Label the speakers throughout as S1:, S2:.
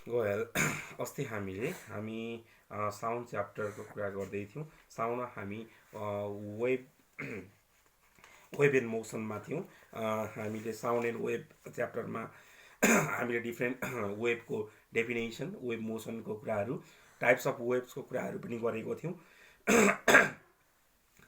S1: Well, अस्ति हामी sound च्याप्टरको कुरा गर्दै थियौँ। साउन्डमा हामी वेब वेब एन्ड मोसनमा थियौँ। हामीले साउन्ड एन्ड वेब च्याप्टरमा हामीले डिफ्रेन्ट वेबको डेफिनेसन, वेब मोसनको कुराहरू, टाइप्स अफ वेब्सको कुराहरू पनि गरेको थियौँ।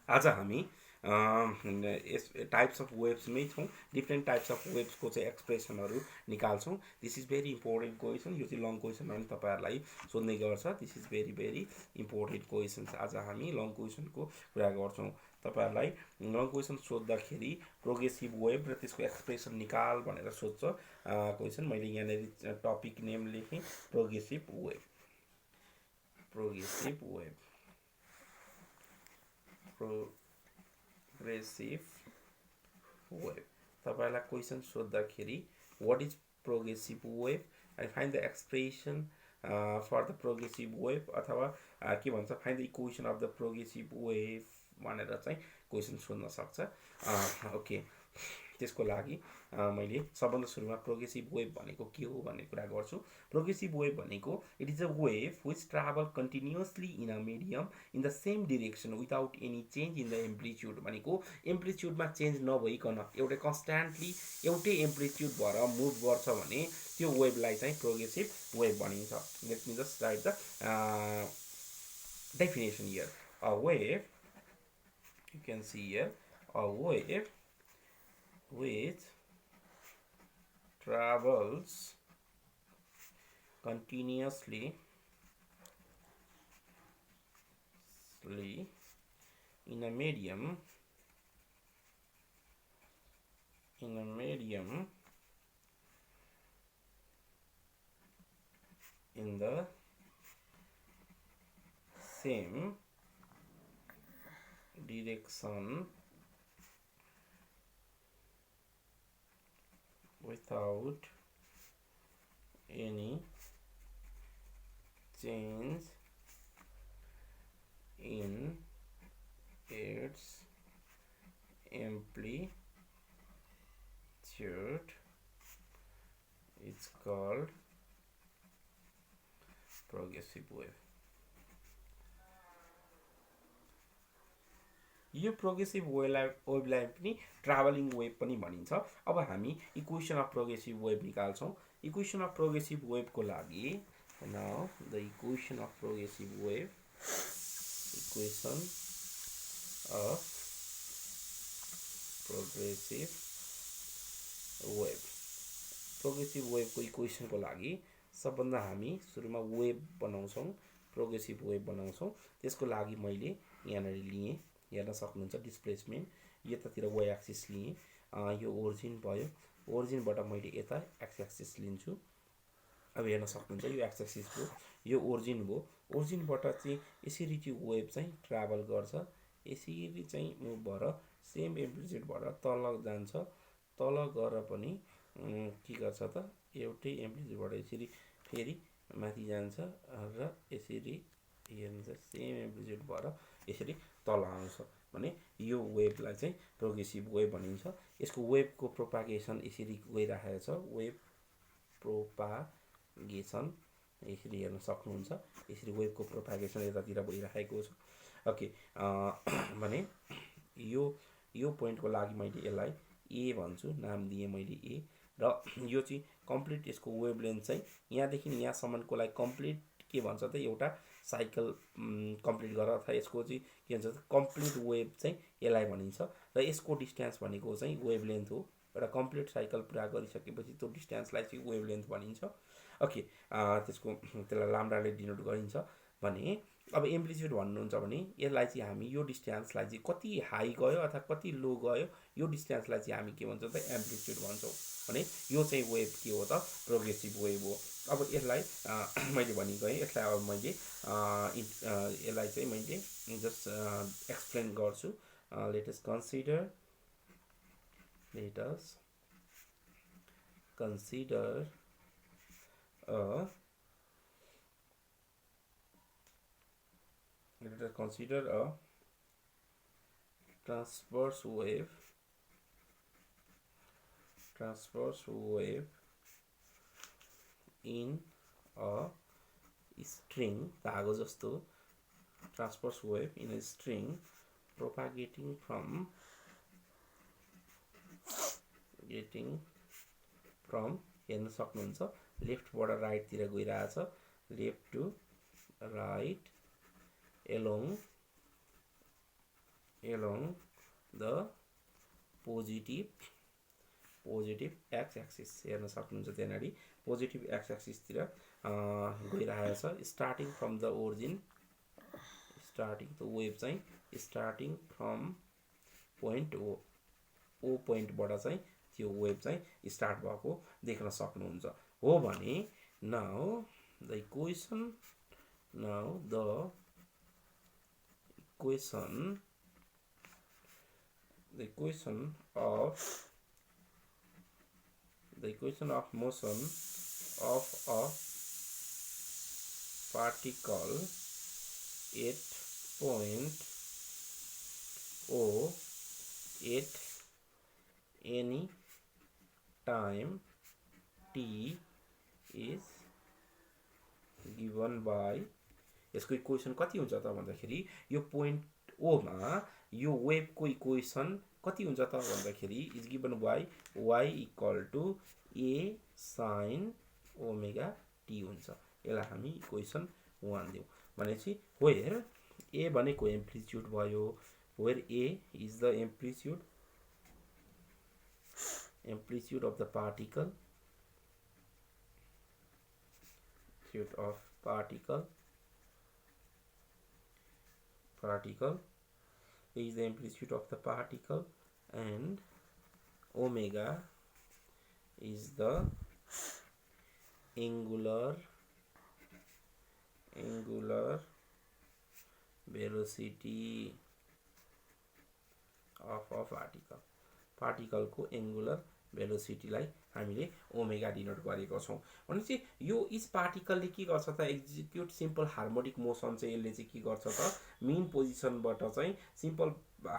S1: आज हामी यस टाइप्स अफ वेब्समै छौँ। डिफ्रेन्ट टाइप्स अफ वेब्सको चाहिँ एक्सप्रेसनहरू निकाल्छौँ। This is very important question. यो चाहिँ लङ क्वेसन पनि तपाईँहरूलाई सोध्ने गर्छ। This is very very important questions. आज हामी लङ क्वेसनको कुरा गर्छौँ। तपाईँहरूलाई लङ क्वेसन सोद्धाखेरि प्रोग्रेसिभ वेब र त्यसको एक्सप्रेसन निकाल भनेर सोध्छ क्वेसन। मैले यहाँनिर टपिक नेम लेखेँ, progressive wave. Progressive wave, progressive wave. तपाईँलाई क्वेसन सोद्धाखेरि what is progressive wave, I find the expression for the progressive wave, अथवा के भन्छ find the equation of the progressive web भनेर चाहिँ क्वेसन सोध्न सक्छ। ओके, त्यसको लागि मैले सबभन्दा सुरुमा प्रोग्रेसिभ वेब भनेको के हो भन्ने कुरा गर्छु। प्रोग्रेसिभ वेब भनेको it is a wave which travel continuously in a medium in the same direction without any change in the amplitude. भनेको एम्प्लिच्युडमा चेन्ज नभइकन एउटै कन्स्ट्यान्टली एउटै एम्प्लिच्युड भएर मुभ गर्छ भने त्यो वेबलाई चाहिँ प्रोग्रेसिभ वेब भनिन्छ। Let me just right the definition here. A wave, you can see here, a wave which travels continuously in a medium in the same direction without any change in its amplitude is called progressive wave. यो progressive वेबलाई पनि travelling wave पनि भनिन्छ। अब हामी equation of progressive wave निकाल्छौँ। Equation of progressive वेबको लागि now the equation of progressive wave, equation of progressive wave, progressive वेबको इक्वेसनको लागि सबभन्दा हामी सुरुमा वेब बनाउँछौँ, प्रोग्रेसिभ वेब बनाउँछौँ। त्यसको लागि मैले यहाँनिर लिएँ, हेर्न सक्नुहुन्छ डिस्प्लेसमेन्ट, यतातिर वाइ एक्सिस लिएँ, यो ओरिजिन भयो, ओरिजिनबाट मैले यता एक्स एक्सिस लिन्छु। अब हेर्न सक्नुहुन्छ यो एक्स एक्सिस भयो, यो ओरिजिन भयो। ओरिजिनबाट चाहिँ यसरी त्यो वेब चाहिँ ट्राभल गर्छ, यसरी चाहिँ मुभ भएर सेम एम्प्लिट्युडबाट तल जान्छ। तल गएर पनि के गर्छ त, एउटै एम्प्लिट्युडबाट यसरी फेरि माथि जान्छ र यसरी हेर्नुहुन्छ सेम एम्प्लिट्युड भएर यसरी तल आउँछ भने यो वेबलाई चाहिँ प्रोग्रेसिभ वेब भनिन्छ। यसको वेबको प्रोपागेसन यसरी गइरहेको छ, वेब प्रोपागेसन यसरी हेर्न सक्नुहुन्छ। यसरी वेबको प्रोपागेसन यतातिर भइरहेको छ। ओके, भने यो पोइन्टको लागि मैले यसलाई ए भन्छु, नाम दिएँ मैले ए। र यो चाहिँ कम्प्लिट यसको वेब लेन्थ चाहिँ यहाँदेखि यहाँसम्मको लागि कम्प्लिट के भन्छ त, एउटा साइकल कम्प्लिट गरेर, अथवा यसको चाहिँ के भन्छ कम्प्लिट वेब चाहिँ यसलाई भनिन्छ। र यसको डिस्टेन्स भनेको चाहिँ वेब लेन्थ हो। एउटा कम्प्लिट साइकल पुरा गरिसकेपछि त्यो डिस्टेन्सलाई चाहिँ वेब लेन्थ भनिन्छ। ओके, त्यसलाई लाम्डाले डिनोट गरिन्छ। भने अब एम्प्लिट्युड भन्नुहुन्छ भने यसलाई चाहिँ हामी यो डिस्टेन्सलाई चाहिँ कति हाई गयो अथवा कति लो गयो, यो डिस्टेन्सलाई चाहिँ हामी के भन्छौँ त, एम्प्लिट्युड भन्छौँ। भने यो चाहिँ वेब के हो त, प्रोग्रेसिभ वेब हो। अब यसलाई मैले भनिगएँ, यसलाई अब मैले यसलाई चाहिँ मैले जस्ट एक्सप्लेन गर्छु। Let us consider a transverse wave in a string धागो जस्तो transverse wave in a string propagating from हेर्न सक्नुहुन्छ लेफ्टबाट राइट तिर गइरहेछ left to right along the positive x axis हेर्न सक्नुहुन्छ त्यहाँनेरि पोजिटिभ x axis तिर गइरहेछ स्टार्टिङ फ्रम द ओरिजिन त्यो वेभ चाहिँ स्टार्टिङ फ्रम पोइन्ट ओ पोइन्टबाट चाहिँ त्यो वेभ चाहिँ स्टार्ट भएको देख्न सक्नुहुन्छ हो भने now the equation of motion of a particle at point O at any time t is given by यसको इक्वेसन कति हुन्छ त भन्दाखेरि यो पोइन्ट ओ मा यो वेभ को इक्वेसन कति हुन्छ त भन्दाखेरि is given by y equal to a sin omega t हुन्छ यसलाई हामी इक्वेसन 1 दियौ भनेपछि वेयर a भनेको एम्प्लिट्युड भयो where a is the amplitude of the particle is the amplitude of the particle and omega is the angular velocity of a particle को angular velocity लाई हामीले ओमेगा डिनोट गरेको छौं भनेपछि यो इस पार्टिकल ले के गर्छ त एक्जिक्युट सिम्पल हार्मोनिक मोसन चाहिँ यसले चाहिँ के गर्छ त मेन पोजिसनबाट चाहिँ सिम्पल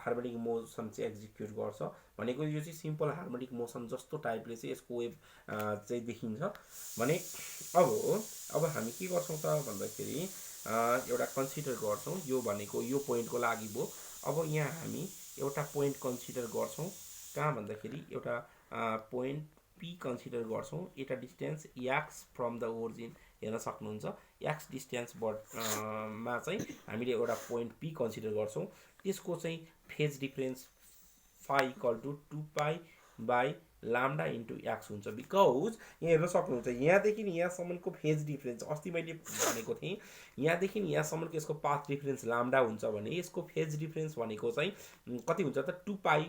S1: हार्मोनिक मोसन चाहिँ एक्जिक्युट गर्छ भनेको यो चाहिँ सिम्पल हार्मोनिक मोसन जस्तो टाइपले चाहिँ यसको वेभ चाहिँ देखिन्छ भने अब हामी के गर्छौं त भन्दाखेरि एउटा कन्सिडर गर्छौं यो भनेको यो पोइन्टको लागि भो अब यहाँ हामी एउटा पोइन्ट कन्सिडर गर्छौं कहाँ भन्दाखेरि एउटा पोइन्ट p कन्सिडर गर्छौं at a distance x from the origin हेर्न सक्नुहुन्छ x डिस्टेन्स मा चाहिँ हामीले एउटा पोइन्ट p कन्सिडर गर्छौं त्यसको चाहिँ phase difference phi equal to 2 pi by lambda into x हुन्छ बिकज यहाँ हेर्न सक्नुहुन्छ यहाँदेखि यहाँसम्मको फेज डिफरेन्स अस्ति मैले भनेको थिएँ यहाँदेखि यहाँसम्मको यसको पाथ डिफरेन्स लैम्डा हुन्छ भने यसको फेज डिफरेन्स भनेको चाहिँ कति हुन्छ त 2 पाई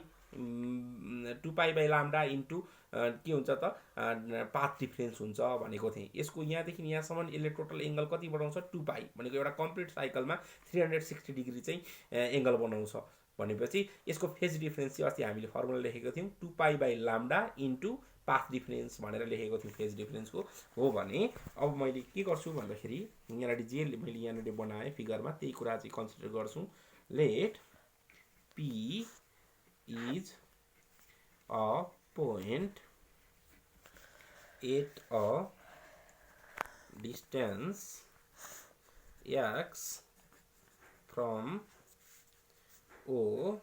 S1: बाइ लैम्डा इन्टु के हुन्छ त पाथ डिफरेन्स हुन्छ भनेको थिएँ यसको यहाँदेखि यहाँसम्म यसले टोटल एंगल कति बनाउँछ 2 पाई भनेको एउटा कम्प्लिट साइकलमा 360 डिग्री चाहिँ एंगल बनाउँछ भनेपछि यसको फेज डिफरेन्स चाहिँ अस्ति हामीले फर्मुला लेखेको थियौं 2 pi by lambda into path difference भनेर लेखेको थियौं फेज डिफरेन्स को हो भने अब मैले के गर्छु भन्दाखेरि यहाँनेरि जे मैले यहाँनेरि बनाए फिगरमा त्यही कुरा चाहिँ कन्सिडर गर्छु late p is a point at a distance x from O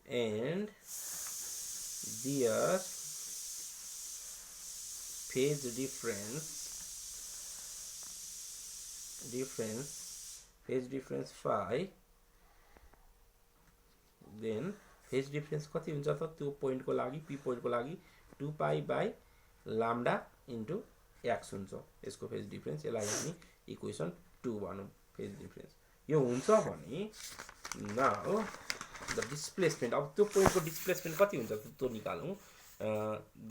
S1: and their phase difference phi then phase difference कति हुन्छ त त्यो पोइन्ट को लागि p पोइन्ट को लागि 2 pi by lambda into x हुन्छ यसको फेज डिफरेन्स यसलाई हामी इक्वेसन 2 भनौं फेज डिफरेन्स यो हुन्छ भने नाउ द डिस्प्लेसमेन्ट अब त्यो पोइन्ट को डिस्प्लेसमेन्ट कति हुन्छ त त्यो निकालौं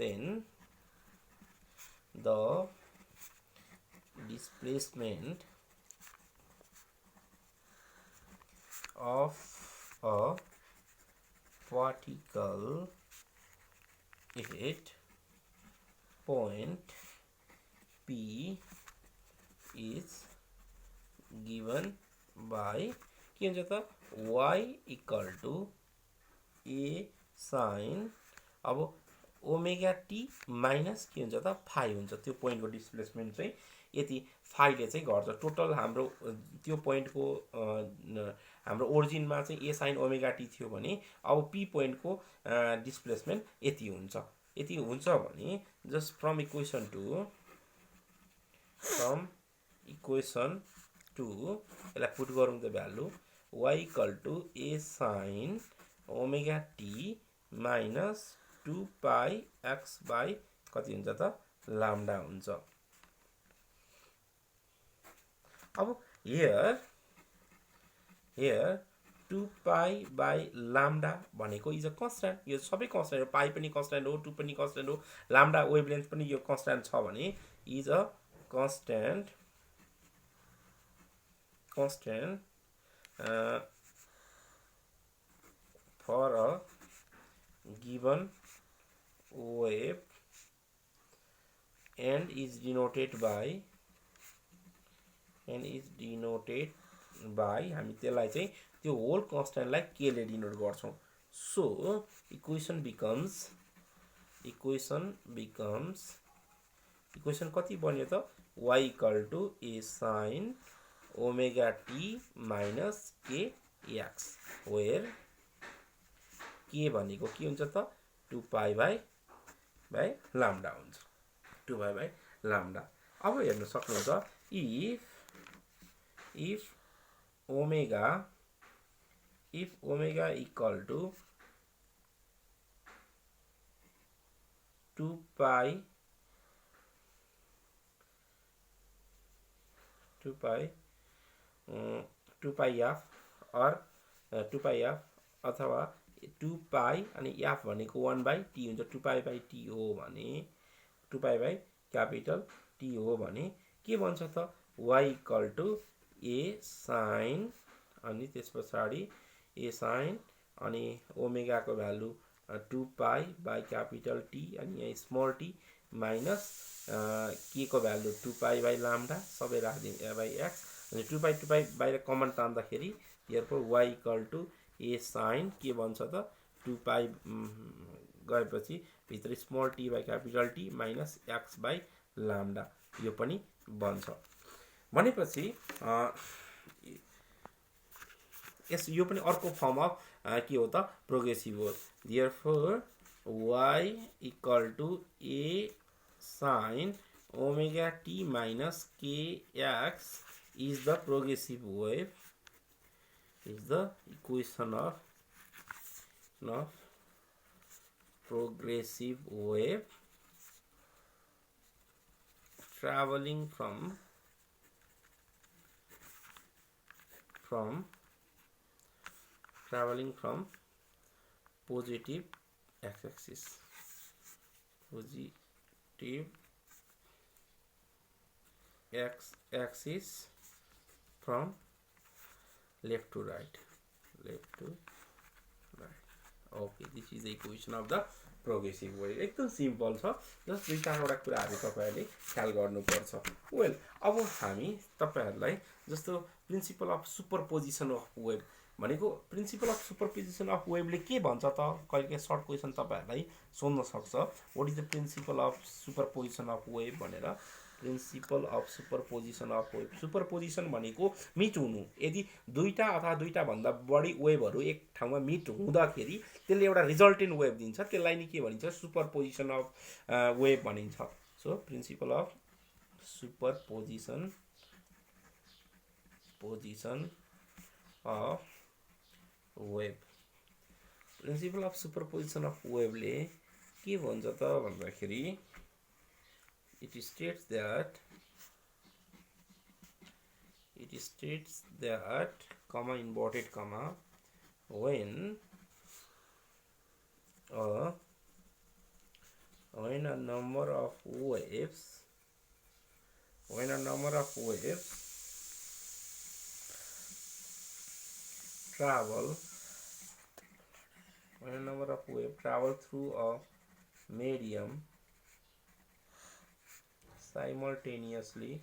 S1: then the displacement of a particle at point P is given by के हुन्छ त y equal to a sin अब ओमेगा t माइनस के हुन्छ त phi हुन्छ त्यो पोइन्ट को डिस्प्लेसमेन्ट चाहिँ यति फाइले चाहिँ गर्छ टोटल हाम्रो त्यो पोइन्टको हाम्रो ओरिजिनमा चाहिँ ए साइन ओमेगा टी थियो भने अब पी पोइन्टको डिस्प्लेसमेन्ट यति हुन्छ भने जस्ट फ्रम इक्वेसन टु यसलाई पुट गरौँ त value y equal to A sine omega T minus 2 pi X by कति हुन्छ त लाम्डा हुन्छ। अब here 2 पाई बाई लाम्डा भनेको इज अ कन्स्ट्यान्ट यो सबै कन्स्ट्यान्ट हो पाई पनि कन्स्ट्यान्ट हो 2 पनि कन्स्ट्यान्ट हो लाम्डा वेभलेन्थ पनि यो कन्स्ट्यान्ट छ भने is a constant for a given wave and is denoted by हामी त्यसलाई चाहिँ त्यो होल कन्स्ट्यान्टलाई के ले डिनोट गर्छौं सो इक्वेसन कति बन्यो त y equal to a sin omega T minus K X where K भनेको के हुन्छ त 2 पाई बाई लाम्डा हुन्छ 2 पाई बाई लाम्डा। अब हेर्न सक्नुहुन्छ if omega equal to 2 pi f or 2 pi f अथवा 2 पाई अनि f भनेको 1 बाई t हुन्छ 2 पाई बाई t हो भने 2 पाई बाई क्यापिटल t हो भने के भन्छ त y equal to a sin अनि त्यसपछि a sin अनि ओमेगा को value 2 pi by capital t अनि यहाँ स्मल t माइनस के को भ्यालु 2 पाई बाई लाम्डा सबै राख्दिनु बाई x अनि 2 पाई बाहिर कमन तान्दाखेरि therefore y equal to a sin के भन्छ त 2 पाई गएपछि भित्र small t by capital t minus x by lambda यो पनि बन्छ भनेपछि यो पनि अर्को फर्म अफ के हो त प्रोग्रेसिभ हो therefore y equal to a sin omega t minus kx is the progressive wave is the equation of progressive wave traveling from positive x-axis x-axis from left to right okay this is the equation of the progressive wave एकदम simple छ just दुई चारवटा कुराहरु तपाईहरुले ख्याल गर्नुपर्छ well अब हामी तपाईहरुलाई जस्तो principle of superposition of wave भनेको प्रिन्सिपल अफ सुपरपोजिसन अफ वेभले के भन्छ त कहिले सर्ट क्वेशन तपाईहरुलाई सोध्न सक्छ what is the principle of superposition of wave भनेर principle of superposition of wave superposition भनेको मिट हुनु यदि दुईटा अथवा दुईटा भन्दा बढी वेभहरु एक ठाउँमा मिट हुँदाखेरि त्यसले एउटा रिजल्टेन्ट वेभ दिन्छ त्यसलाई नि के भनिन्छ सुपरपोजिसन अफ वेभ भनिन्छ so principle of superposition of wave principle of superposition of वेभले के भन्छ त भन्दाखेरि it states that comma inverted comma when a number of waves travel through a medium simultaneously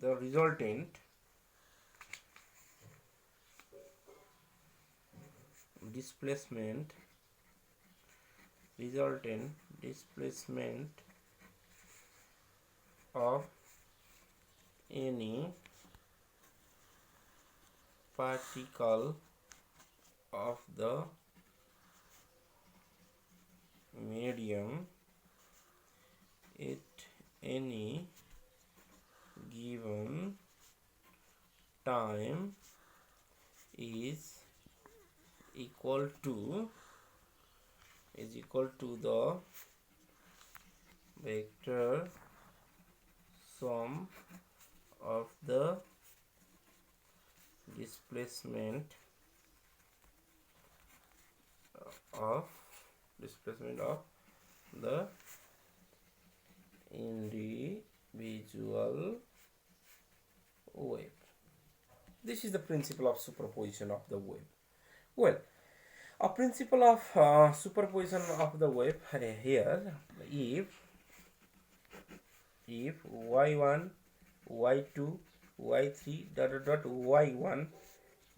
S1: the resultant displacement, resultant displacement of any particle of the medium at any given time is equal to the vector sum of the displacement of the individual wave. This is the principle of superposition of the wave. Well, a principle of superposition of the wave here, if y1, y2, y3 y1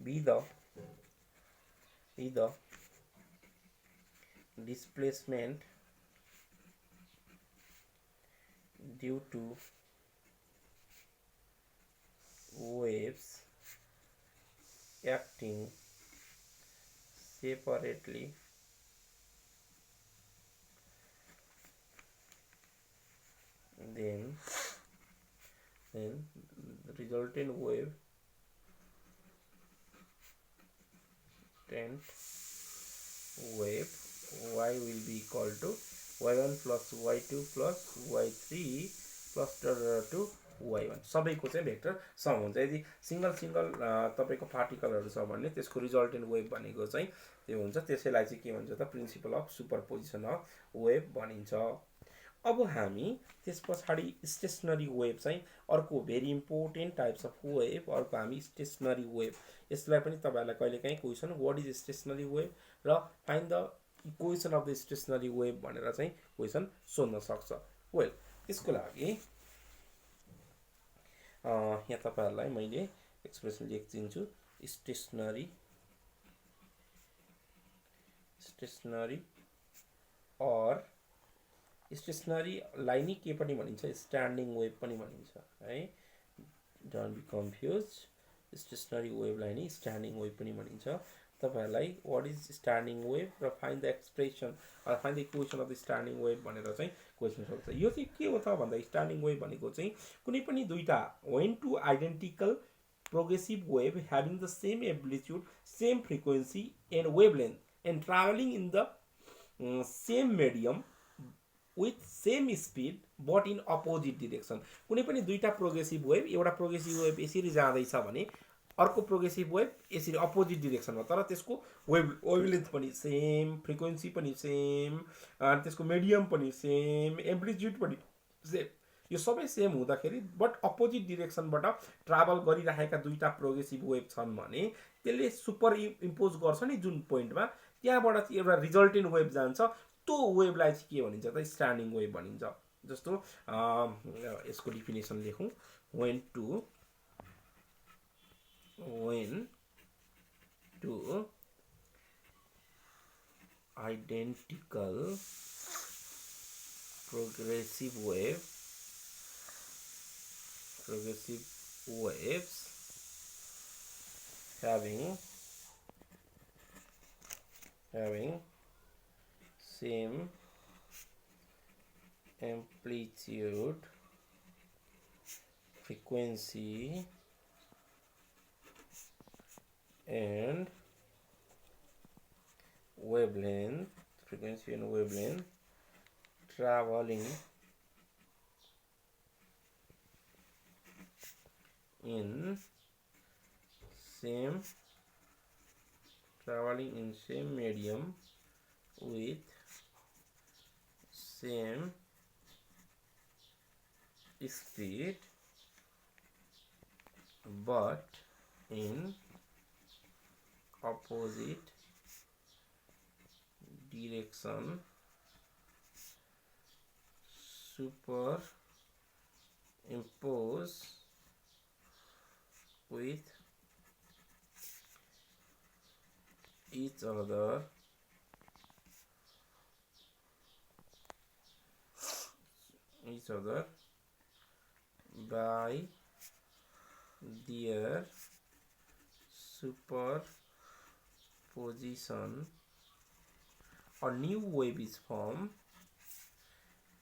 S1: be the displacement due to waves acting separately, then the resultant wave y will be equal to y1 plus y2 plus y3 plus to y1 सबैको चाहिँ vector some हुन्छ। यदि single तपाईको पार्टिकलहरु छ भने त्यसको resultant wave भनेको चाहिँ त्यो हुन्छ। त्यसैलाई चाहिँ के भन्छ त principle of superposition of wave भनिन्छ। अब हामी त्यसपछि स्टेशनरी वेभ चाहिँ अर्को very important types of wave, अर्को हामी स्टेशनरी वेभ, यसलाई पनि तपाईहरुलाई कहिलेकाहीँ question what is stationary wave र find the equation of the stationary wave भनेर चाहिँ क्वेशन सोध्न सक्छ। वेल, त्यसको लागि यहाँ तपाईहरुलाई मैले एक्सप्रेसन लेखिदिन्छु। स्टेशनरी और स्टेशनरी लाई नि के पनि भनिन्छ, स्ट्यान्डिङ वेभ पनि भनिन्छ है, don't be confuse. Stationary wave लाई नि स्ट्यान्डिङ वेभ पनि भनिन्छ। तपाईहरुलाई व्हाट इज स्ट्यान्डिङ वेभ र find the expression or find the equation of the standing wave भनेर चाहिँ क्वेशन सोध्छ। यो चाहिँ के हो त भन्दा स्ट्यान्डिङ वेभ भनेको चाहिँ कुनै पनि दुईटा when two identical progressive wave having the same amplitude, same frequency and wavelength and travelling in the same medium with same speed but in opposite direction। कुनै पनि दुईटा प्रोग्रेसिभ वेभ, एउटा प्रोग्रेसिभ वेभ यसरी जाँदैछ भने अर्को प्रोग्रेसिभ वेभ यसरी opposite डिरेक्सनमा, तर त्यसको वेभलेन्थ पनि सेम, फ्रिक्वेन्सी पनि सेम, त्यसको मिडियम पनि सेम, एम्प्लिट्युड पनि सेम, यो सबै सेम हुँदाखेरि बट अपोजिट डिरेक्सनबाट ट्राभल गरिरहेका दुईटा प्रोग्रेसिभ वेभ छन् भने त्यसले सुपर इम्पोज गर्छ नि जुन पोइन्टमा, त्यहाँबाट एउटा रिजल्टेन्ट वेभ जान्छ, त्यो वेभलाई चाहिँ के भनिन्छ त स्ट्यान्डिङ वेभ भनिन्छ। जस्तो यसको definition लेखौं, when two identical progressive waves having same amplitude, frequency and wavelength, traveling in same medium with same speed but in opposite direction, superimpose with each other by their superposition, a new wave is formed.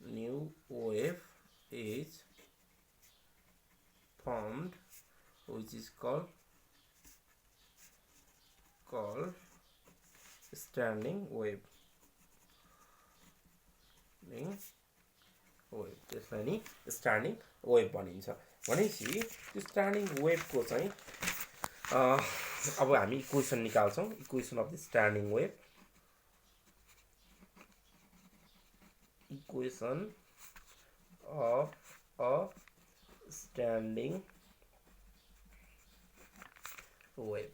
S1: New wave is formed, which is called standing wave. त्यसलाई नि standing wave भनिन्छ। भनेपछि त्यो standing वेभको चाहिँ अब हामी equation निकाल्छौँ। Equation of the standing wave, equation of a standing wave.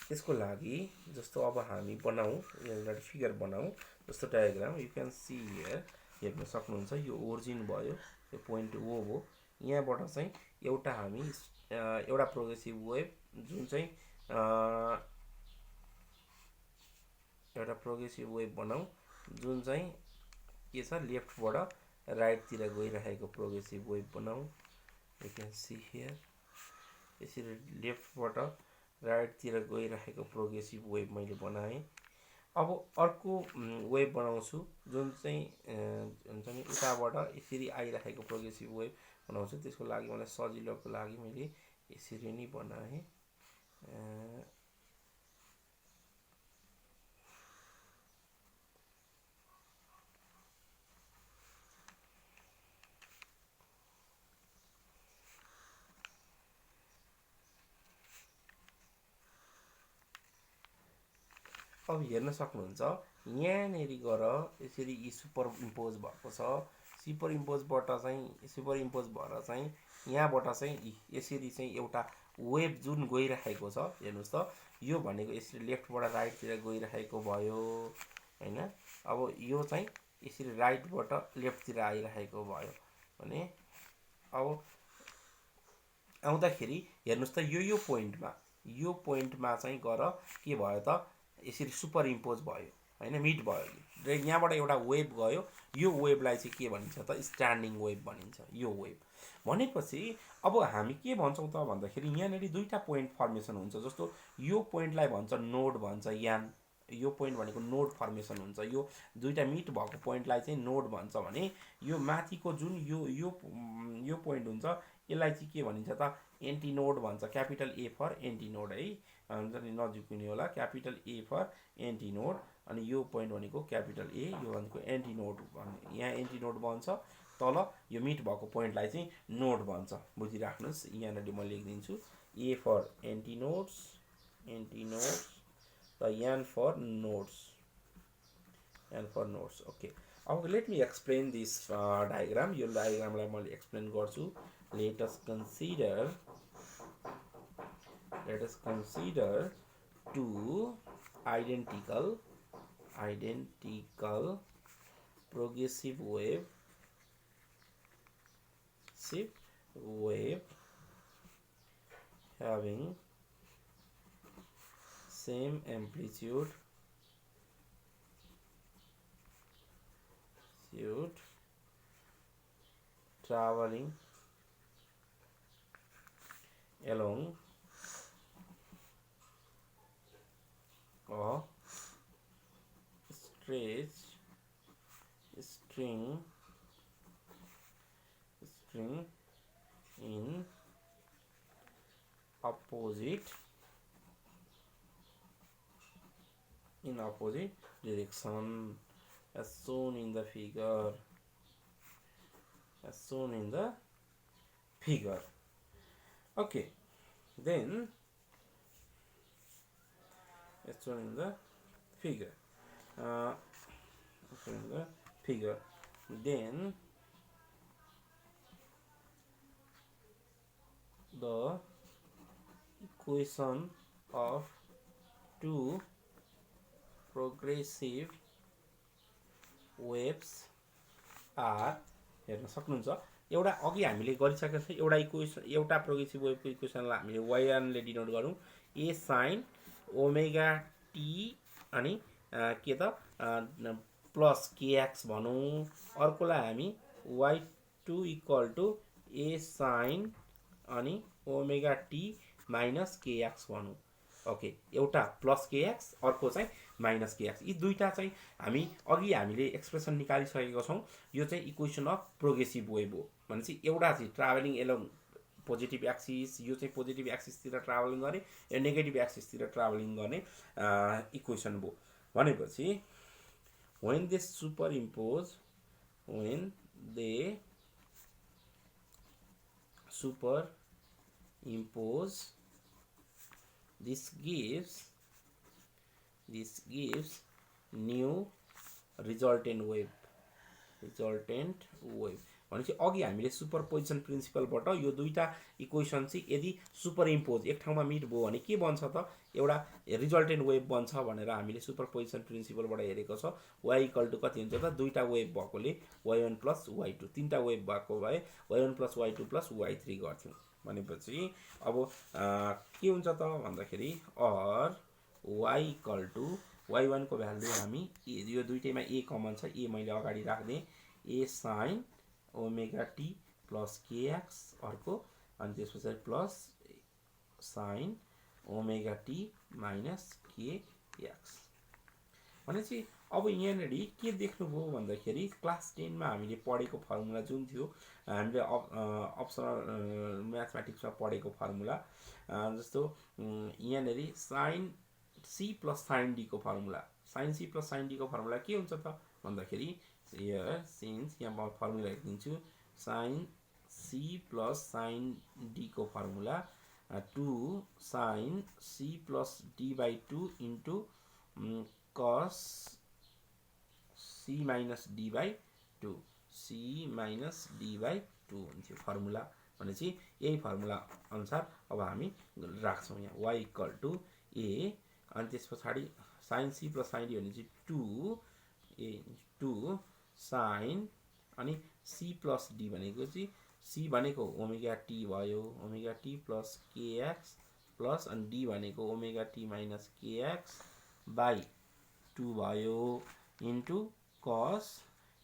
S1: त्यसको लागि जस्तो अब हामी बनाऊ, एउटा फिगर बनाऊ, जस्तो diagram you can see here, हेर्न सक्नुहुन्छ। यो ओरिजिन भयो, यो पोइन्ट ओ हो। यहाँबाट चाहिँ एउटा हामी एउटा प्रोग्रेसिभ वेभ जुन चाहिँ एउटा प्रोग्रेसिभ वेभ बनाऊ जुन चाहिँ के छ, लेफ्टबाट राइटतिर गइरहेको प्रोग्रेसिभ वेभ बनाऊ। यु क्यान सी हियर, यसरी लेफ्टबाट राइटतिर गइरहेको प्रोग्रेसिभ वेभ मैले बनाएँ। अब अर्को वेभ बनाउँछु जुन चाहिँ हुन्छ नि उताबाट यसरी आइरहेको प्रोग्रेसिभ वेभ बनाउँछु। त्यसको लागि मलाई सजिलोको लागि मैले यसरी नै बनाएँ। अब हेर्न सक्नुहुन्छ यहाँनेरि गएर यसरी सुपर इम्पोज भएको छ। सुपर इम्पोजबाट चाहिँ सुपर इम्पोज भएर चाहिँ यहाँबाट चाहिँ यसरी चाहिँ एउटा वेभ जुन गइरहेको छ, हेर्नुहोस् त, यो भनेको यसरी लेफ्टबाट राइटतिर गइरहेको भयो हैन। अब यो चाहिँ यसरी राइटबाट लेफ्टतिर आइरहेको भयो भने अब आउँदाखेरि हेर्नुहोस् त यो पोइन्टमा चाहिँ गएर के भयो त, यसरी सुपर इम्पोज भयो हैन, मिट भयो र यहाँबाट एउटा वेभ गयो। यो वेभलाई चाहिँ के भनिन्छ त, स्ट्यान्डिङ वेभ भनिन्छ। यो वेभ भनेपछि अब हामी के भन्छौँ त भन्दाखेरि यहाँनेरि दुईटा पोइन्ट फर्मेसन हुन्छ। जस्तो यो पोइन्टलाई भन्छ नोड भन्छ, यान। यो पोइन्ट भनेको नोड फर्मेसन हुन्छ। यो दुईटा मिट भएको पोइन्टलाई चाहिँ नोड भन्छ भने यो माथिको जुन यो पोइन्ट हुन्छ यसलाई चाहिँ के भनिन्छ त, एन्टी नोड भन्छ। Capital A for antinode है, हुन्छ नि, नजिकिने होला। Capital A for antinode, अनि यो पोइन्ट भनेको क्यापिटल ए, यो भनेको एन्टी नोड भन्ने। यहाँ एन्टी नोड भन्छ, तल यो मिट भएको पोइन्टलाई चाहिँ नोड भन्छ। बुझिराख्नुहोस्, यहाँनिर म लेखिदिन्छु ए फर एन्टी नोड्स, र एन फर नोड्स, ओके। अब let me explain this diagram. यो डायग्रामलाई मैले एक्सप्लेन गर्छु। Let us consider two identical progressive wave having same amplitude traveling along a string in opposite direction as shown in the figure. Okay, then it's shown in the figure. Then the equation of two progressive waves are, हेर्न सक्नुहुन्छ, एउटा अघि हामीले गरिसकेका छौँ। एउटा progressive वेभको इक्वेसनलाई हामीले y1 ले डिनोट गरौँ, a sin ओमेगा टी अनि के त प्लस केएक्स भनौँ, अर्कोलाई हामी y2 equal to A sine अनि ओमेगा टी माइनस केएक्स भनौँ। ओके, एउटा प्लस केएक्स, अर्को चाहिँ माइनस केएक्स। यी दुईटा चाहिँ अघि हामीले एक्सप्रेसन निकालिसकेको छौँ। यो चाहिँ इक्वेसन अफ प्रोग्रेसिभ वेभ हो। भनेपछि एउटा चाहिँ ट्राभलिङ एलोङ पोजिटिभ एक्सिस, यो चाहिँ पोजिटिभ एक्सिसतिर ट्राभलिङ गर्ने, यो नेगेटिभ एक्सिसतिर ट्राभलिङ गर्ने इक्वेसन भयो। भनेपछि when they superimpose this gives new resultant wave भनेपछि अघि हामीले सुपरपोजिसन प्रिन्सिपलबाट यो दुईटा इक्वेसन चाहिँ यदि सुपरइम्पोज एक ठाउँमा मिट भयो भने के बन्छ त, एउटा रिजल्टेन्ट वेभ बन्छ भनेर हामीले सुपरपोजिसन प्रिन्सिपलबाट हेरेको छ। y इक्वल टु कति हुन्छ त, दुईटा वेभ भएकोले y1 प्लस y2, तीनटा वेभ भएको भए y1 plus y2 plus y3 गर्थ्यौँ। भनेपछि अब के हुन्छ त भन्दाखेरि or y equal to y1 को भ्यालु हामी यो दुईटैमा a कमन छ, a मैले अगाडि राख्ने a sine omega t plus KX अर्को, अनि त्यसपछि plus sine omega T minus k x. भनेपछि अब यहाँनिर के देख्नुभयो भन्दाखेरि क्लास 10 मा हामीले पढेको फर्मुला जुन थियो, हामीले अप्सनल म्याथमेटिक्समा पढेको फर्मुला, जस्तो यहाँनिर sine C plus sine D को formula, sine C plus sine D को फर्मुला के हुन्छ त भन्दाखेरि यहाँ म फर्मुला लेखिदिन्छु, sine C plus sine D को formula 2 sine C plus D by 2 into cos C minus D by 2 हुन्थ्यो फर्मुला। भनेपछि यही फर्मुला अनुसार अब हामी राख्छौँ यहाँ y इक्वल टु ए, अनि त्यस पछाडि sine C plus sine D भनेपछि 2 साइन अनि सी प्लस डी भनेको चाहिँ सी भनेको ओमेगा टी भयो, omega t plus KX plus अनि डी भनेको omega T minus KX by 2 भयो इन्टु कस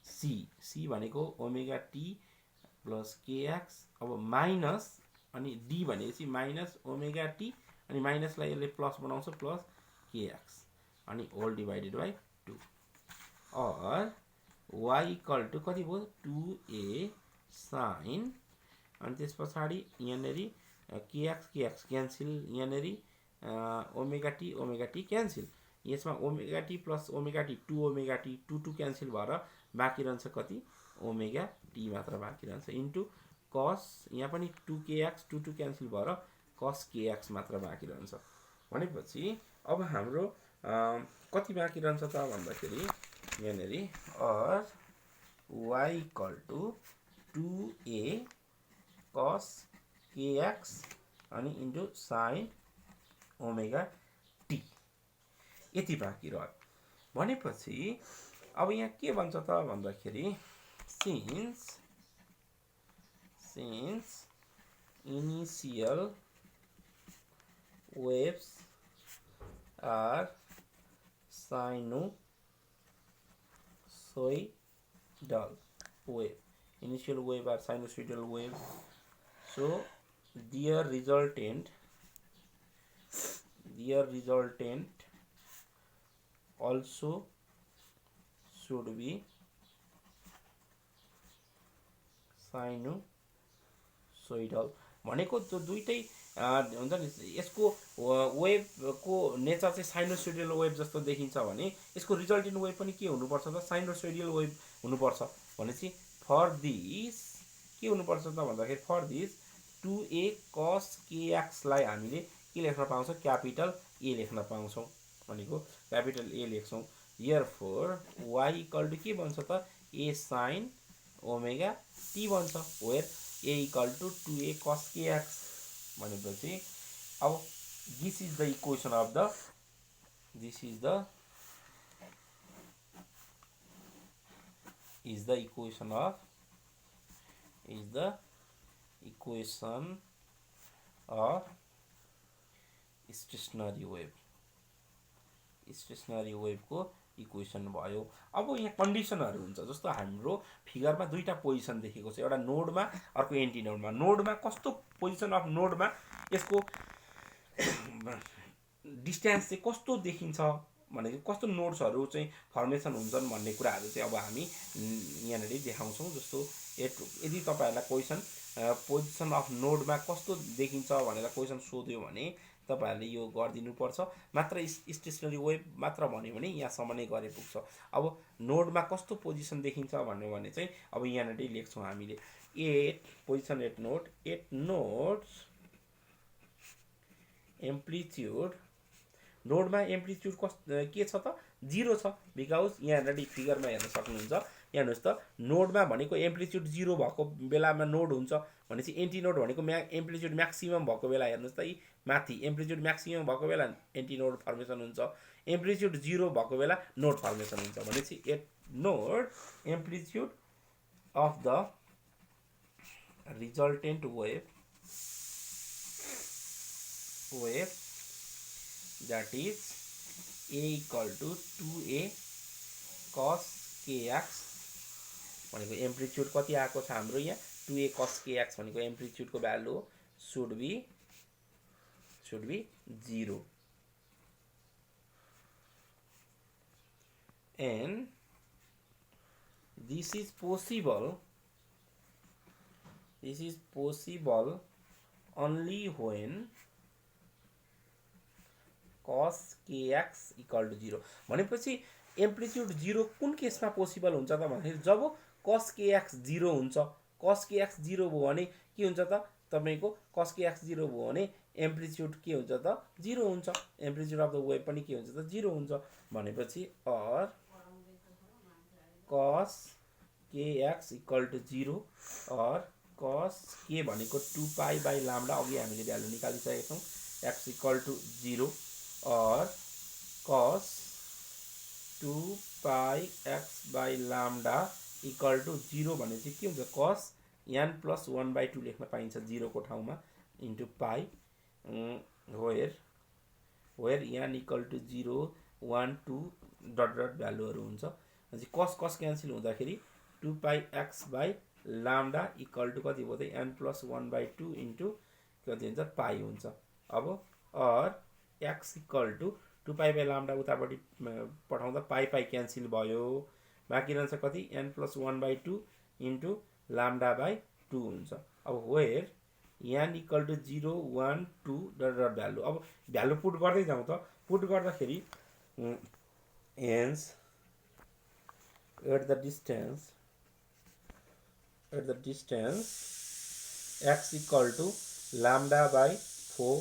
S1: सी भनेको ओमेगा टी प्लस केएक्स, अब माइनस अनि डी भनेपछि माइनस ओमेगा टी अनि माइनसलाई यसले प्लस बनाउँछ प्लस केएक्स अनि होल डिभाइडेड बाई 2 और y इक्वल टु कति भयो 2a साइन, अनि त्यस पछाडि यहाँनिर केएक्स क्यान्सिल, यहाँनिर ओमेगा टी क्यान्सिल, यसमा omega t plus omega T 2 omega T 2 cancel भएर बाँकी रहन्छ कति ओमेगा टी मात्र बाँकी रहन्छ इन्टु कस, यहाँ पनि 2kx 2 क्यान्सिल भएर कस केएक्स मात्र बाँकी रहन्छ। भनेपछि अब हाम्रो कति बाँकी रहन्छ त भन्दाखेरि यहाँनिर और y इक्वल टु 2a कस केएक्स अनि इन्टु साइन ओमेगा टी यति बाँकी रह्यो। भनेपछि अब यहाँ के भन्छ त भन्दाखेरि since initial waves are sinusoidal wave. Initial wave are sinusoidal waves. So their resultant also should be sinusoidal. भनेको त्यो दुईटै हुन्छ नि, यसको वेभ को नेचर चाहिँ साइनोसोइडल वेभ जस्तो देखिन्छ भने यसको रिजल्टेन्ट वेभ पनि के हुनुपर्छ त साइनोसोइडल वेभ हुनुपर्छ। भनेपछि फर दिस के हुनुपर्छ त भन्दाखेरि for this 2a cos kx लाई हामीले के लेख्न पाउँछौँ क्यापिटल ए लेख्न पाउँछौँ, भनेको क्यापिटल ए लेख्छौँ। हियरफोर y इक्वल टु के बन्छ त a sin ओमेगा टी बन्छ, where a equal to 2a cos kx भनेपछि अब this is the equation of the equation of stationary wave. Stationary वेभको इक्वेसन भयो। अब यहाँ कन्डिसनहरू हुन्छ, जस्तो हाम्रो फिगरमा दुईवटा पोजिसन देखेको छ, एउटा नोडमा अर्को एन्टी नोडमा। नोडमा कस्तो पोजिसन अफ नोडमा यसको डिस्टेन्स चाहिँ कस्तो देखिन्छ भनेको, कस्तो नोड्सहरू चाहिँ फर्मेसन हुन्छन् भन्ने कुराहरू चाहिँ अब हामी यहाँनिर देखाउँछौँ। जस्तो यदि तपाईँहरूलाई क्वेसन पोजिसन अफ नोडमा कस्तो देखिन्छ भनेर क्वेसन सोध्यो भने तपाईँहरूले यो गरिदिनुपर्छ। मात्र स्टेसनरी वेभ मात्र भन्यो भने यहाँसम्म नै गरे पुग्छ। अब नोडमा कस्तो पोजिसन देखिन्छ भन्यो भने चाहिँ अब यहाँनिर लेख्छौँ हामीले, पोजिसन एट नोड्स एम्प्लिट्युड। नोडमा एम्प्लिट्युड के छ त, 0 छ, बिकज यहाँनिर फिगरमा हेर्न सक्नुहुन्छ। यहाँ हेर्नुहोस् त, नोडमा भनेको एम्प्लिट्युड 0 भएको बेलामा नोड हुन्छ भनेपछि एन्टी नोड भनेको एम्प्लिट्युड म्याक्सिमम भएको बेला हेर्नुहोस् त, यी माथि एम्प्लिट्युड म्याक्सिमम भएको बेला एन्टी नोड फर्मेसन हुन्छ, एम्प्लिट्युड 0 भएको बेला नोड फर्मेसन हुन्छ। भनेपछि at node amplitude of the resultant wave that is a equal to 2a cos kx भनेको एम्प्लिट्युड कति आएको छ हाम्रो यहाँ 2a cos kx भनेको एम्प्लिट्युडको भ्यालु हो, should be 0 and this is possible only when cos kx equal to 0। भनेपछि एम्प्लिट्युड 0 कुन केसमा पोसिबल हुन्छ त भन्दाखेरि जब cos kx 0 हुन्छ। cos kx 0 भयो भने के हुन्छ त, तपाईको cos kx 0 भयो भने एम्प्लिट्युड के हुन्छ त, 0 हुन्छ। एम्प्लिट्युड अफ द वेभ पनि के हुन्छ त, 0 हुन्छ। भनेपछि और cos kx equal to 0 और cos k भनेको 2π/λ, अघि हामीले भ्यालु निकालिसकेका छौँ, x equal to 0 और cos 2πx/λ इक्वल टू 0 भनेपछि के हुन्छ, cos n plus 1/2 लेख्न पाइन्छ 0 को ठाउँमा into pi, where n equal to 0 1 2 dot भ्यालुहरू हुन्छ। भनेपछि cos क्यान्सल हुँदाखेरि 2πx/λ इक्वल टू कति भयो त, n plus 1/2 इन्टु कति हुन्छ, पाई हुन्छ। अब और x इक्वल टू 2π/λ उतापट्टि पठाउँदा पाई क्यान्सल भयो, बाँकी रहन्छ कति, n plus 1/2 इन्टु λ/2 हुन्छ। अब where n equal to 0 1 2 dot value, अब भ्यालु पुट गर्दै जाउँ त, पुट गर्दाखेरि hence at the distance x equal to λ/4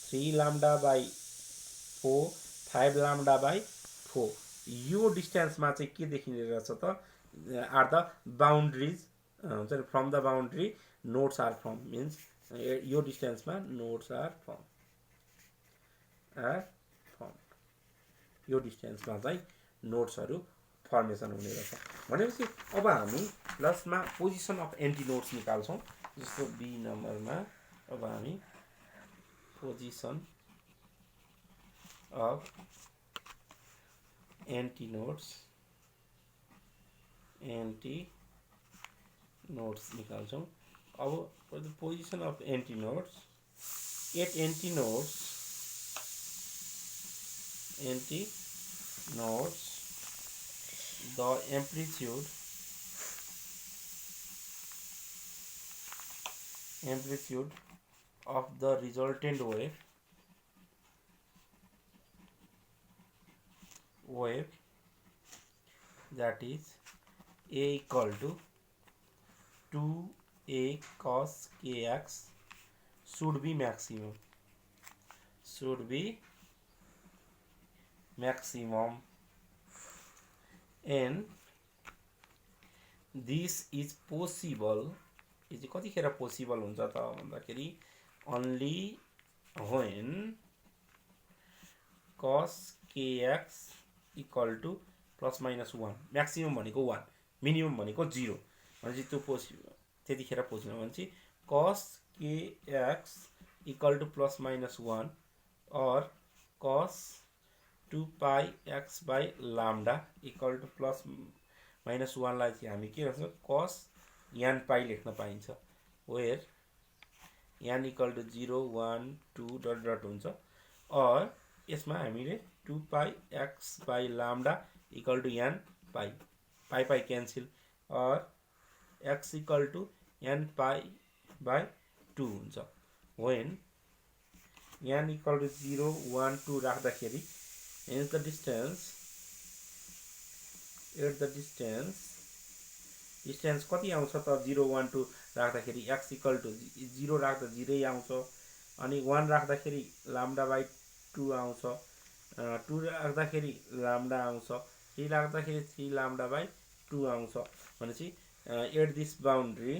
S1: 3λ/4 5λ/4 यो डिस्टेन्समा चाहिँ के देखिने रहेछ त, आर द बाउन्ड्रिज हुन्छ नि, from the boundary nodes are form, means यो डिस्टेन्समा नोड्स आर फर्म, यो डिस्टेन्समा चाहिँ नोड्सहरू फर्मेसन हुने रहेछ। भनेपछि अब हामी प्लसमा पोजिसन अफ एन्टी नोड्स निकाल्छौँ। जस्तो बी नम्बरमा अब हामी पोजिसन अफ एन्टी नोड्स निकाल्छौँ। अब position of antinodes, at antinodes the amplitude of the resultant wave that is a equal to 2a cos kx should be maximum, and this is possible, यो चाहिँ कतिखेर possible हुन्छ त भन्दाखेरि only when cos kx equal to ±1, maximum भनेको 1, minimum भनेको 0, भनेपछि त्यो पोसिबल त्यतिखेर पोसिबल। भनेपछि cos kx equal to ±1 or cos 2 pi x by lambda equal to plus minus 1 लाई चाहिँ हामी के गर्छौँ cos n पाई लेख्न पाइन्छ where n equal to 0 1 2 dot dot हुन्छ और यसमा हामीले 2 pi x by lambda equal to n pi pi pi cancel और x equal to n pi by 2 हुन्छ when n equal to 0 1 2 राख्दाखेरि is the distance at the distance कति आउँछ त 0 1 2 राख्दाखेरि x equal to 0 राख्दा 0 आउँछ अनि 1 राख्दाखेरि lambda by 2 आउँछ 2 राख्दाखेरि lambda आउँछ 3 राख्दाखेरि 3 lambda by 2 आउँछ भनेपछि at this boundary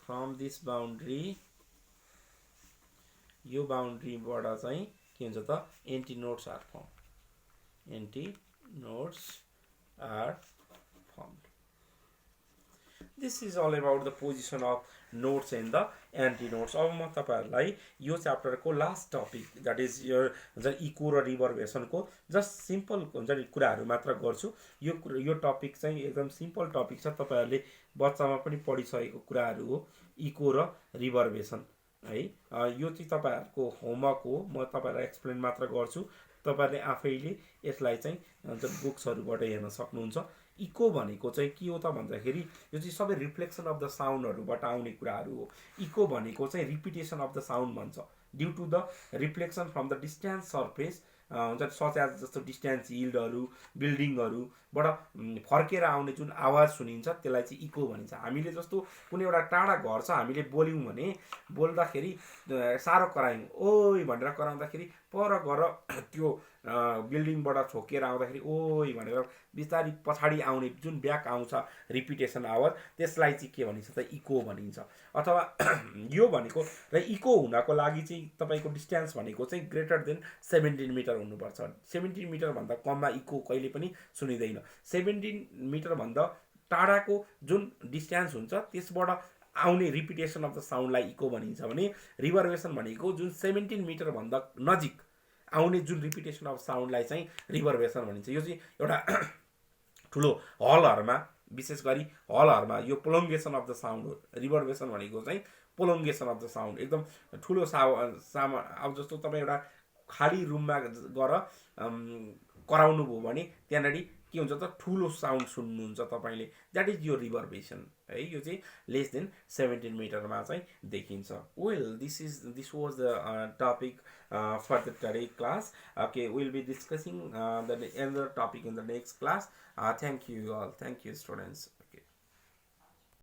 S1: from this boundary यो बाउन्ड्रीबाट चाहिँ के हुन्छ त anti nodes are form anti nodes are formed this is all about the position of nodes and the anti nodes अब म तपाईहरुलाई यो च्याप्टरको last topic that is your हुन्छ इको र रिभर्बेसनको जस्ट सिम्पल हुन्छ नि कुराहरु मात्र गर्छु यो टपिक चाहिँ एकदम सिम्पल टपिक छ तपाईहरुले बच्चामा पनि पढिसकेको कुराहरु हो इको र रिभर्बेसन है यो चाहिँ तपाईहरुको होमवर्क हो म तपाईहरुलाई एक्सप्लेन मात्र गर्छु तपाईहरुले आफैले यसलाई चाहिँ बुक्सहरुबाट हेर्न सक्नुहुन्छ इको भनेको चाहिँ के हो त भन्दाखेरि यो चाहिँ सबै रिफ्लेक्सन अफ द साउन्डहरुबाट आउने कुराहरु हो इको भनेको चाहिँ रिपिटेसन अफ द साउन्ड भन्छ due to the reflection from the distance surface हुन्छ सच एज जस्तो डिस्टेन्स हिलहरु बिल्डिङहरुबाट फर्केर आउने जुन आवाज सुनिन्छ त्यसलाई चाहिँ इको भनिन्छ हामीले जस्तो कुनै एउटा टाढा घर छ हामीले बोल्यौं भने बोल्दाखेरि सारो करायौं ओइ भनेर कराउँदाखेरि पर घर त्यो बिल्डिङबाट ठोकेर आउँदाखेरि ओइ भनेर बिस्तारै पछाडी आउने जुन ब्याक आउँछ रिपिटेसन आवाज त्यसलाई चाहिँ के भनिन्छ त इको भनिन्छ अथवा यो भनेको र इको हुनको लागि चाहिँ तपाईको डिस्टेन्स भनेको चाहिँ ग्रेटर देन 17 मिटर हुनुपर्छ 17 मिटर भन्दा कममा इको कहिले पनि सुनिदैन 17 मिटर भन्दा टाढाको जुन डिस्टेन्स हुन्छ त्यसबाट आउने रिपिटेसन अफ द साउन्डलाई इको भनिन्छ भने रिभर्बेसन भनेको जुन 17 मिटर भन्दा नजिक आउने जुन रिपिटेसन अफ साउन्डलाई चाहिँ रिभर्बेसन भनिन्छ यो चाहिँ एउटा ठुलो हलहरुमा विशेष गरी हलहरुमा यो प्रोलोंगेसन अफ द साउन्ड हो रिभर्बेसन भनेको चाहिँ प्रोलोंगेसन अफ द साउन्ड एकदम ठुलो अब जस्तो तपाई एउटा खाली रुममा गएर कराउनु भयो भने त्यहाँनेरि के हुन्छ त ठुलो साउन्ड सुन्नुहुन्छ तपाईले दैट इज योर रिभर्बेसन है यो चाहिँ लेस देन 17 मिटरमा चाहिँ देखिन्छ well this was the topic for the today class. Okay, we'll be discussing the another topic in the next class. Thank you all. Thank you, students.